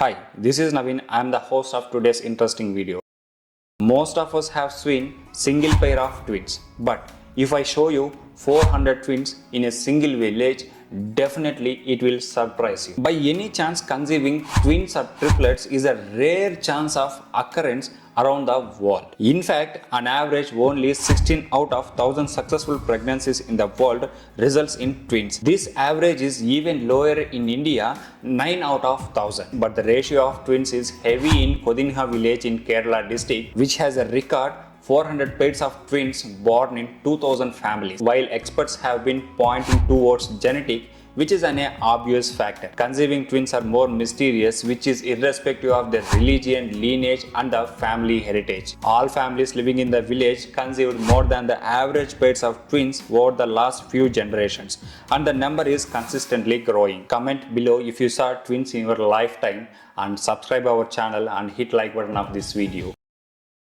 Hi, this is Naveen. I am the host of today's interesting video. Most of us have seen single pair of twins, but if I show you 400 twins in a single village, definitely it will surprise you. By any chance, conceiving twins or triplets is a rare chance of occurrence around the world. In fact, on average, only 16 out of 1000 successful pregnancies in the world results in twins. This average is even lower in India, 9 out of 1000. But the ratio of twins is heavy in Kodinha village in Kerala district, which has a record 400 pairs of twins born in 2000 families, while experts have been pointing towards genetic, which is an obvious factor. Conceiving twins are more mysterious, which is irrespective of their religion, lineage, and the family heritage. All families living in the village conceived more than the average pairs of twins over the last few generations, and the number is consistently growing. Comment below if you saw twins in your lifetime, and subscribe our channel and hit like button of this video.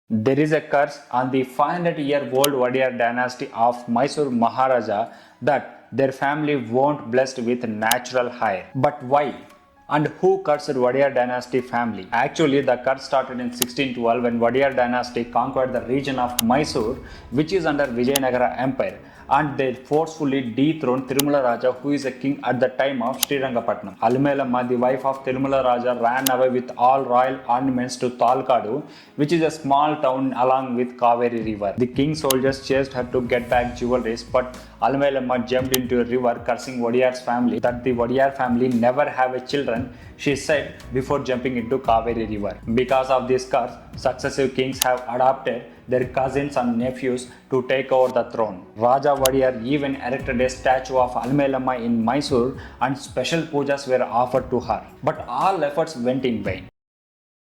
There is a curse on the 500-year-old Wadiyar dynasty of Mysore Maharaja that their family won't blessed with natural hair. But why? And who cursed Wadiyar dynasty family? Actually, the curse started in 1612 when Wadiyar dynasty conquered the region of Mysore, which is under Vijayanagara Empire, and they forcefully dethroned Tirumala Raja, who is a king at the time of Srirangapatnam. Alumelamma, the wife of Tirumala Raja, ran away with all royal ornaments to Talkadu, which is a small town along with Kaveri river. The king's soldiers chased her to get back jewelries, but Alumelamma jumped into a river, cursing Wadiyar's family that the Wadiyar family never have a children, she said before jumping into Kaveri river. Because of this curse, successive kings have adopted their cousins and nephews to take over the throne. Raja Wadiyar even erected a statue of Alumelamma in Mysore, and special pujas were offered to her. But all efforts went in vain.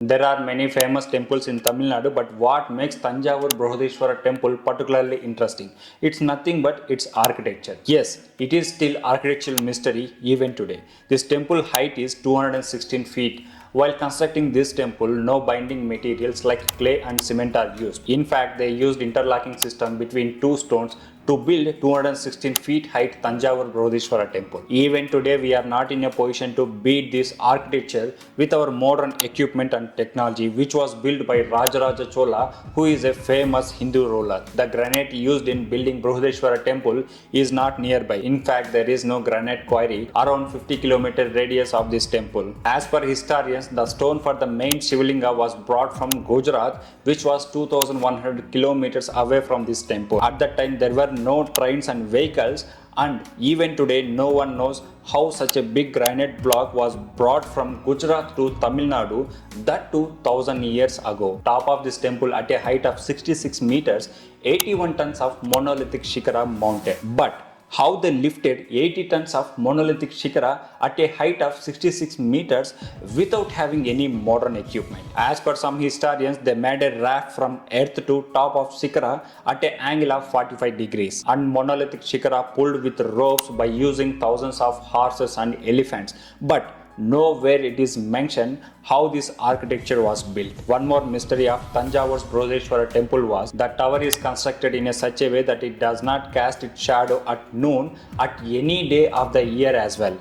There are many famous temples in Tamil Nadu, but what makes Tanjavur Brihadeshwara temple particularly interesting? It's nothing but its architecture. Yes, it is still architectural mystery even today. This temple height is 216 feet. While constructing this temple, no binding materials like clay and cement are used. In fact, they used interlocking system between two stones to build 216 feet height Tanjavur Brihadeshwara temple. Even today, we are not in a position to beat this architecture with our modern equipment and technology, which was built by Rajaraja Chola, who is a famous Hindu ruler. The granite used in building Brihadeshwara temple is not nearby. In fact, there is no granite quarry around 50-kilometer radius of this temple. As per historians, the stone for the main Shivlinga was brought from Gujarat, which was 2100 kilometers away from this temple. At that time, there were no trains and vehicles, and even today no one knows how such a big granite block was brought from Gujarat to Tamil Nadu, that too 1000 years ago. Top of this temple at a height of 66 meters, 81 tons of monolithic shikara mounted. But how they lifted 80 tons of monolithic shikara at a height of 66 meters without having any modern equipment. As per some historians, they made a raft from earth to top of shikara at an angle of 45 degrees, and monolithic shikara pulled with ropes by using thousands of horses and elephants. But nowhere it is mentioned how this architecture was built. One more mystery of Tanjavor's Brihadeshwara temple was the tower is constructed in such a way that it does not cast its shadow at noon at any day of the year as well.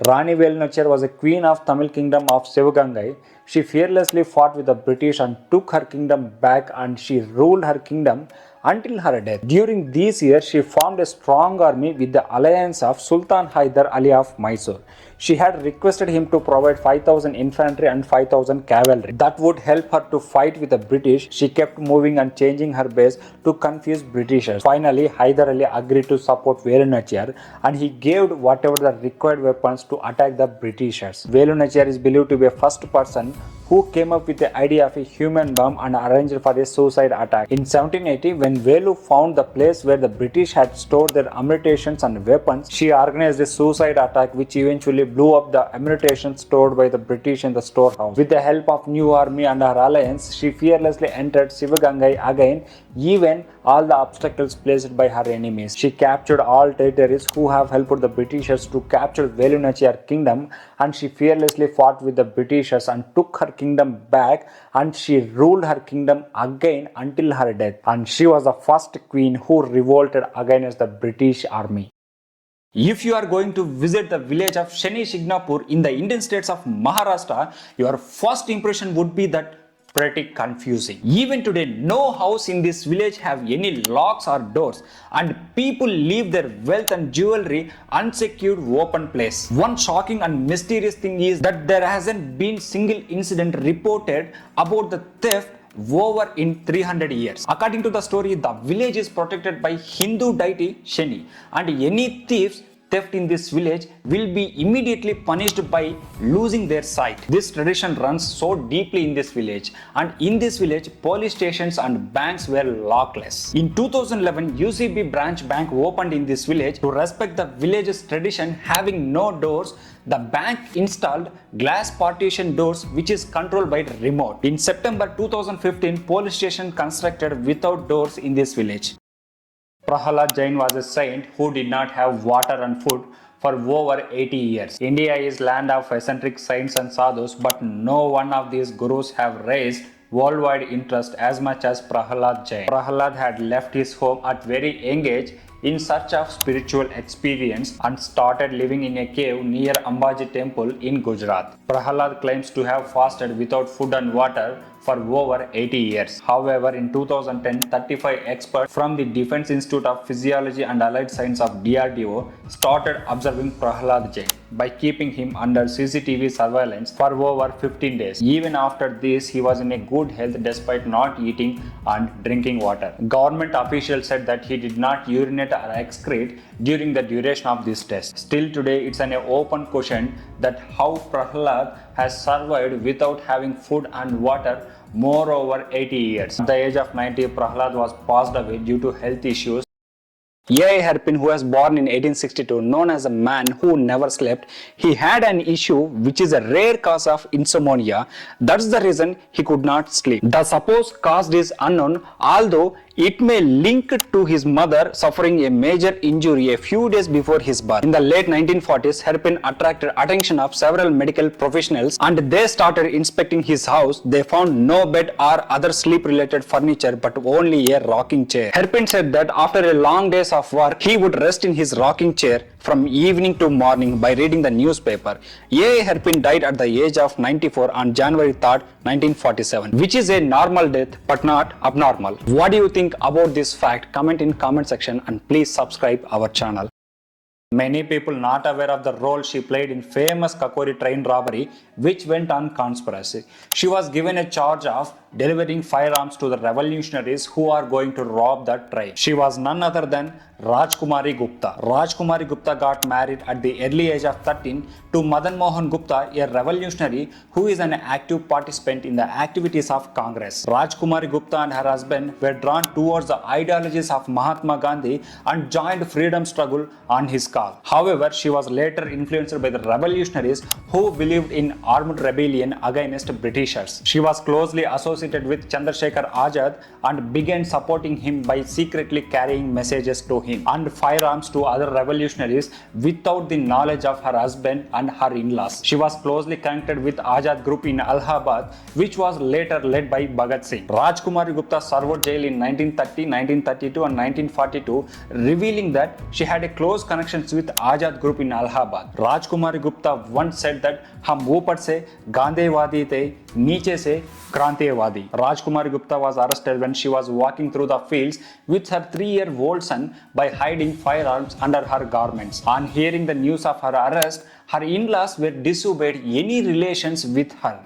Rani Velunachar was a queen of Tamil kingdom of Sivagangai. She fearlessly fought with the British and took her kingdom back, and she ruled her kingdom until her death. During these years, she formed a strong army with the alliance of Sultan Haidar Ali of Mysore. She had requested him to provide 5000 infantry and 5000 cavalry that would help her to fight with the British. She kept moving and changing her base to confuse Britishers. Finally, Haidar Ali agreed to support Velunachar, and he gave whatever the required weapons to attack the Britishers. Velunachar is believed to be the first person who came up with the idea of a human bomb and arranged for a suicide attack. In 1780, when Velu found the place where the British had stored their ammunition and weapons, she organized a suicide attack which eventually blew up the ammunition stored by the British in the storehouse. With the help of new army and her alliance, she fearlessly entered Sivagangai again, even all the obstacles placed by her enemies. She captured all territories who have helped the Britishers to capture Velunachar kingdom, and she fearlessly fought with the Britishers and took her kingdom back, and she ruled her kingdom again until her death. And she was the first queen who revolted against the British army. If you are going to visit the village of Shani Shignapur in the Indian states of Maharashtra, your first impression would be that pretty confusing. Even today, no house in this village have any locks or doors, and people leave their wealth and jewelry unsecured open place. One shocking and mysterious thing is that there hasn't been single incident reported about the theft over in 300 years. According to the story, the village is protected by Hindu deity Shani, and any thieves theft in this village will be immediately punished by losing their sight. This tradition runs so deeply in this village, and in this village police stations and banks were lockless. In 2011, UCB branch bank opened in this village. To respect the village's tradition having no doors, the bank installed glass partition doors which is controlled by remote. In September 2015, police station constructed without doors in this village. Prahalad Jain was a saint who did not have water and food for over 80 years. India is land of eccentric saints and sadhus, but no one of these gurus have raised worldwide interest as much as Prahalad Jain. Prahalad had left his home at very young age in search of spiritual experience and started living in a cave near Ambaji temple in Gujarat. Prahalad claims to have fasted without food and water for over 80 years. However, in 2010, 35 experts from the Defense Institute of Physiology and Allied Science of DRDO started observing Prahalad Jain by keeping him under CCTV surveillance for over 15 days. Even after this, he was in a good health despite not eating and drinking water. Government officials said that he did not urinate or excrete during the duration of this test. Still today, it's an open question that how Prahalad has survived without having food and water more over 80 years. At the age of 90, Prahalad was passed away due to health issues. A. Herpin, who was born in 1862, known as a man who never slept, he had an issue which is a rare cause of insomnia. That's the reason he could not sleep. The supposed cause is unknown, although it may link to his mother suffering a major injury a few days before his birth. In the late 1940s, Herpin attracted attention of several medical professionals and they started inspecting his house. They found no bed or other sleep-related furniture but only a rocking chair. Herpin said that after a long days of work, he would rest in his rocking chair from evening to morning by reading the newspaper. A. Herpin died at the age of 94 on January 3rd, 1947, which is a normal death but not abnormal. What do you think about this fact? Comment in comment section and please subscribe our channel. Many people not aware of the role she played in famous Kakori train robbery which went on conspiracy. She was given a charge of delivering firearms to the revolutionaries who are going to rob that train. She was none other than Rajkumari Gupta. Rajkumari Gupta got married at the early age of 13 to Madan Mohan Gupta, a revolutionary who is an active participant in the activities of Congress. Rajkumari Gupta and her husband were drawn towards the ideologies of Mahatma Gandhi and joined freedom struggle on his call. However, she was later influenced by the revolutionaries who believed in armed rebellion against Britishers. She was closely associated with Chandrasekhar Azad and began supporting him by secretly carrying messages to him and firearms to other revolutionaries without the knowledge of her husband and her in-laws. She was closely connected with Azad group in Allahabad, which was later led by Bhagat Singh. Rajkumari Gupta served jail in 1930, 1932 and 1942, revealing that she had a close connections with Azad group in Allahabad. Rajkumari Gupta once said that हम ऊपर से गांधीवादी थे, नीचे से क्रांतिवादी. Rajkumari Gupta was arrested when she was walking through the fields with her 3-year-old son by hiding firearms under her garments. On hearing the news of her arrest, her in-laws were disobeyed any relations with her.